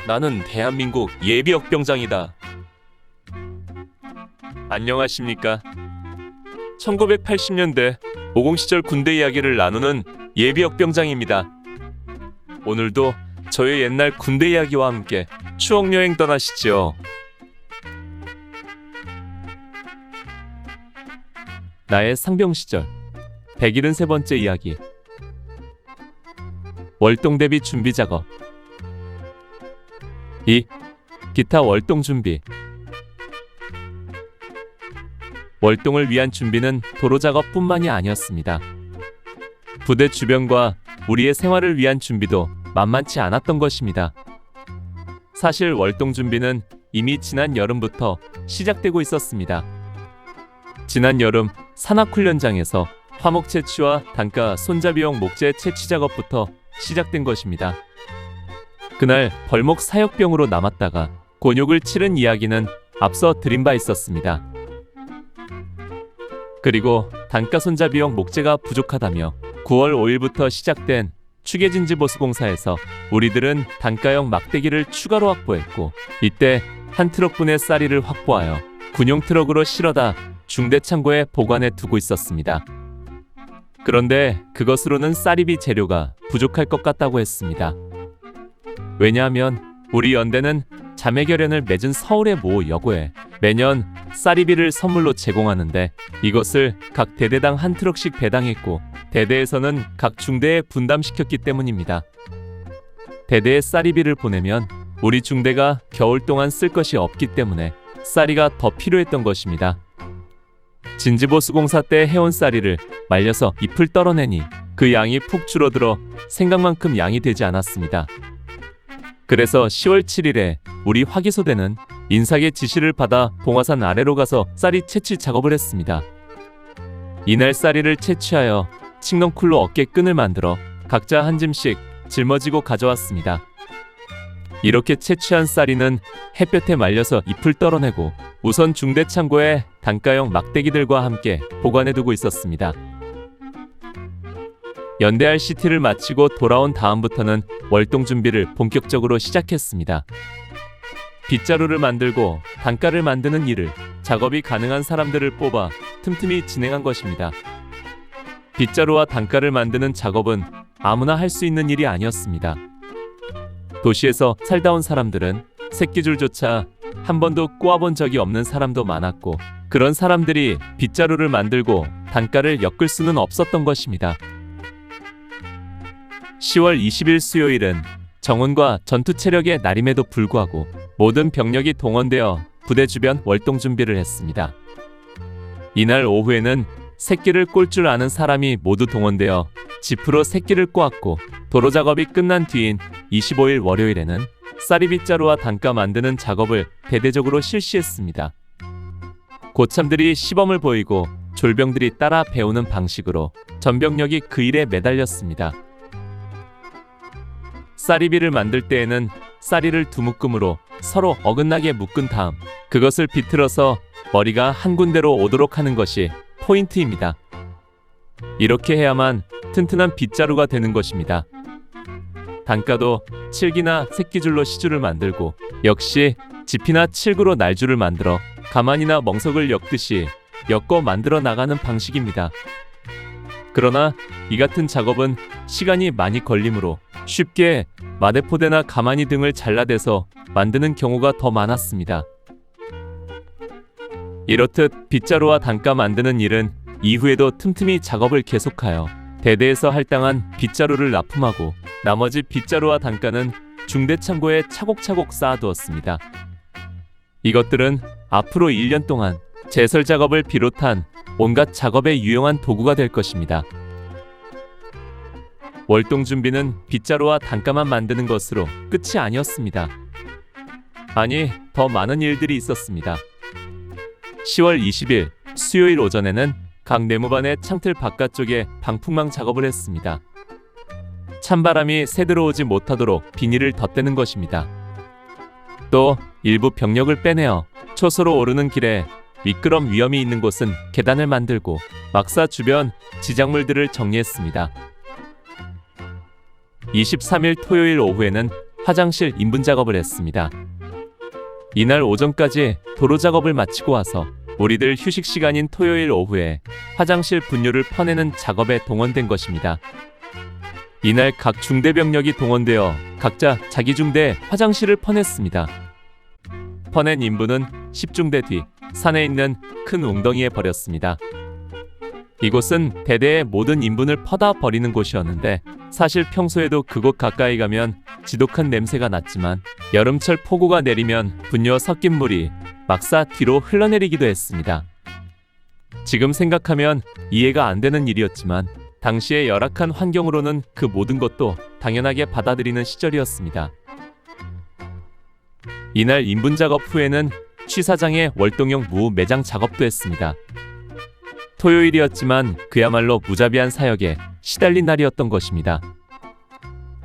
나는 대한민국 예비역병장이다. 안녕하십니까? 1980년대 모공 시절 군대 이야기를 나누는 예비역병장입니다. 오늘도 저의 옛날 군대 이야기와 함께 추억여행 떠나시죠. 나의 상병 시절 173번째 이야기. 월동 대비 준비 작업. 기타 월동 준비. 월동을 위한 준비는 도로 작업뿐만이 아니었습니다. 부대 주변과 우리의 생활을 위한 준비도 만만치 않았던 것입니다. 사실 월동 준비는 이미 지난 여름부터 시작되고 있었습니다. 지난 여름 산악훈련장에서 화목 채취와 단가 손잡이용 목재 채취 작업부터 시작된 것입니다. 그날 벌목 사역병으로 남았다가 곤욕을 치른 이야기는 앞서 드린 바 있었습니다. 그리고 단가 손잡이용 목재가 부족하다며 9월 5일부터 시작된 축예진지보수공사에서 우리들은 단가형 막대기를 추가로 확보했고, 이때 한 트럭분의 쌀이를 확보하여 군용 트럭으로 실어다 중대 창고에 보관해 두고 있었습니다. 그런데 그것으로는 쌀입이 재료가 부족할 것 같다고 했습니다. 왜냐하면 우리 연대는 자매결연을 맺은 서울의 모 여고에 매년 쌀이비를 선물로 제공하는데, 이것을 각 대대당 한 트럭씩 배당했고 대대에서는 각 중대에 분담시켰기 때문입니다. 대대에 쌀이비를 보내면 우리 중대가 겨울 동안 쓸 것이 없기 때문에 쌀이가 더 필요했던 것입니다. 진지보수공사 때 해온 쌀이를 말려서 잎을 떨어내니 그 양이 푹 줄어들어 생각만큼 양이 되지 않았습니다. 그래서 10월 7일에 우리 화기소대는 인사의 지시를 받아 봉화산 아래로 가서 쌀이 채취 작업을 했습니다. 이날 쌀이를 채취하여 칡넝쿨로 어깨끈을 만들어 각자 한 짐씩 짊어지고 가져왔습니다. 이렇게 채취한 쌀이는 햇볕에 말려서 잎을 떨어내고 우선 중대 창고에 단가형 막대기들과 함께 보관해두고 있었습니다. 연대 RCT를 마치고 돌아온 다음부터는 월동 준비를 본격적으로 시작했습니다. 빗자루를 만들고 단가를 만드는 일을 작업이 가능한 사람들을 뽑아 틈틈이 진행한 것입니다. 빗자루와 단가를 만드는 작업은 아무나 할 수 있는 일이 아니었습니다. 도시에서 살다 온 사람들은 새끼줄조차 한 번도 꼬아본 적이 없는 사람도 많았고, 그런 사람들이 빗자루를 만들고 단가를 엮을 수는 없었던 것입니다. 10월 20일 수요일은 정훈과 전투 체력의 날임에도 불구하고 모든 병력이 동원되어 부대 주변 월동 준비를 했습니다. 이날 오후에는 새끼를 꼴 줄 아는 사람이 모두 동원되어 지프로 새끼를 꼬았고, 도로 작업이 끝난 뒤인 25일 월요일에는 쌀이빗자루와 단가 만드는 작업을 대대적으로 실시했습니다. 고참들이 시범을 보이고 졸병들이 따라 배우는 방식으로 전병력이 그 일에 매달렸습니다. 쌀이비를 만들 때에는 쌀이를 두 묶음으로 서로 어긋나게 묶은 다음 그것을 비틀어서 머리가 한 군데로 오도록 하는 것이 포인트입니다. 이렇게 해야만 튼튼한 빗자루가 되는 것입니다. 단가도 칠기나 새끼줄로 시줄을 만들고, 역시 지피나 칠구로 날줄을 만들어 가만이나 멍석을 엮듯이 엮어 만들어 나가는 방식입니다. 그러나 이 같은 작업은 시간이 많이 걸리므로 쉽게 마대포대나 가마니 등을 잘라대서 만드는 경우가 더 많았습니다. 이렇듯 빗자루와 단가 만드는 일은 이후에도 틈틈이 작업을 계속하여 대대에서 할당한 빗자루를 납품하고, 나머지 빗자루와 단가는 중대 창고에 차곡차곡 쌓아두었습니다. 이것들은 앞으로 1년 동안 제설 작업을 비롯한 온갖 작업에 유용한 도구가 될 것입니다. 월동 준비는 빗자루와 단가만 만드는 것으로 끝이 아니었습니다. 아니, 더 많은 일들이 있었습니다. 10월 20일 수요일 오전에는 각 내무반의 창틀 바깥쪽에 방풍망 작업을 했습니다. 찬바람이 새들어오지 못하도록 비닐을 덧대는 것입니다. 또 일부 병력을 빼내어 초소로 오르는 길에 미끄럼 위험이 있는 곳은 계단을 만들고 막사 주변 지작물들을 정리했습니다. 23일 토요일 오후에는 화장실 인분 작업을 했습니다. 이날 오전까지 도로 작업을 마치고 와서 우리들 휴식 시간인 토요일 오후에 화장실 분뇨를 퍼내는 작업에 동원된 것입니다. 이날 각 중대병력이 동원되어 각자 자기 중대에 화장실을 퍼냈습니다. 퍼낸 인분은 10중대 뒤 산에 있는 큰 웅덩이에 버렸습니다. 이곳은 대대의 모든 인분을 퍼다 버리는 곳이었는데 사실 평소에도 그곳 가까이 가면 지독한 냄새가 났지만 여름철 폭우가 내리면 분뇨 섞인 물이 막사 뒤로 흘러내리기도 했습니다. 지금 생각하면 이해가 안 되는 일이었지만 당시의 열악한 환경으로는 그 모든 것도 당연하게 받아들이는 시절이었습니다. 이날 인분 작업 후에는 취사장의 월동용 무 매장 작업도 했습니다. 토요일이었지만 그야말로 무자비한 사역에 시달린 날이었던 것입니다.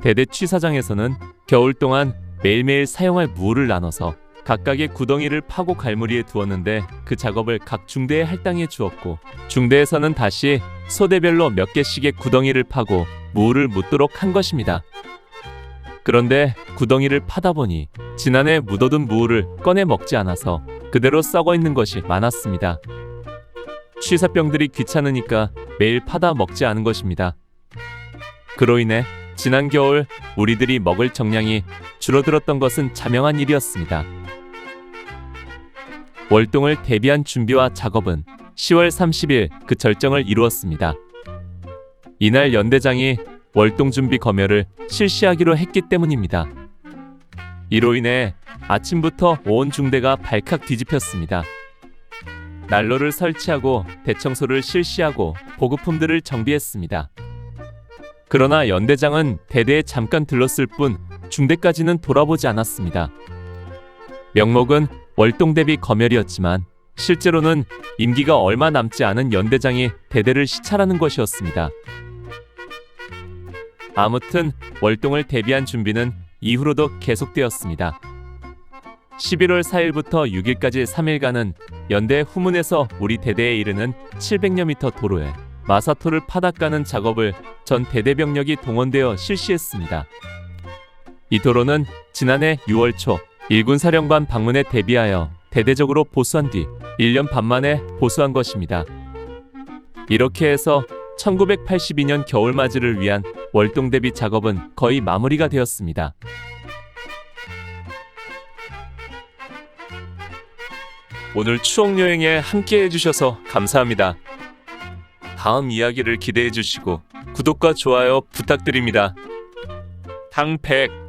대대 취사장에서는 겨울 동안 매일매일 사용할 무를 나눠서 각각의 구덩이를 파고 갈무리에 두었는데 그 작업을 각 중대에 할당해 주었고 중대에서는 다시 소대별로 몇 개씩의 구덩이를 파고 무를 묻도록 한 것입니다. 그런데 구덩이를 파다 보니 지난해 묻어둔 무를 꺼내 먹지 않아서 그대로 썩어 있는 것이 많았습니다. 취사병들이 귀찮으니까 매일 파다 먹지 않은 것입니다. 그로 인해 지난 겨울 우리들이 먹을 정량이 줄어들었던 것은 자명한 일이었습니다. 월동을 대비한 준비와 작업은 10월 30일 그 절정을 이루었습니다. 이날 연대장이 월동 준비 검열을 실시하기로 했기 때문입니다. 이로 인해 아침부터 온 중대가 발칵 뒤집혔습니다. 난로를 설치하고 대청소를 실시하고 보급품들을 정비했습니다. 그러나 연대장은 대대에 잠깐 들렀을 뿐 중대까지는 돌아보지 않았습니다. 명목은 월동 대비 검열이었지만 실제로는 임기가 얼마 남지 않은 연대장이 대대를 시찰하는 것이었습니다. 아무튼 월동을 대비한 준비는 이후로도 계속되었습니다. 11월 4일부터 6일까지 3일간은 연대 후문에서 우리 대대에 이르는 700여 미터 도로에 마사토를 파다 까는 작업을 전 대대병력이 동원되어 실시했습니다. 이 도로는 지난해 6월 초 일군 사령관 방문에 대비하여 대대적으로 보수한 뒤 1년 반 만에 보수한 것입니다. 이렇게 해서 1982년 겨울맞이를 위한 월동 대비 작업은 거의 마무리가 되었습니다. 오늘 추억여행에 함께 해주셔서 감사합니다. 다음 이야기를 기대해 주시고 구독과 좋아요 부탁드립니다. 당백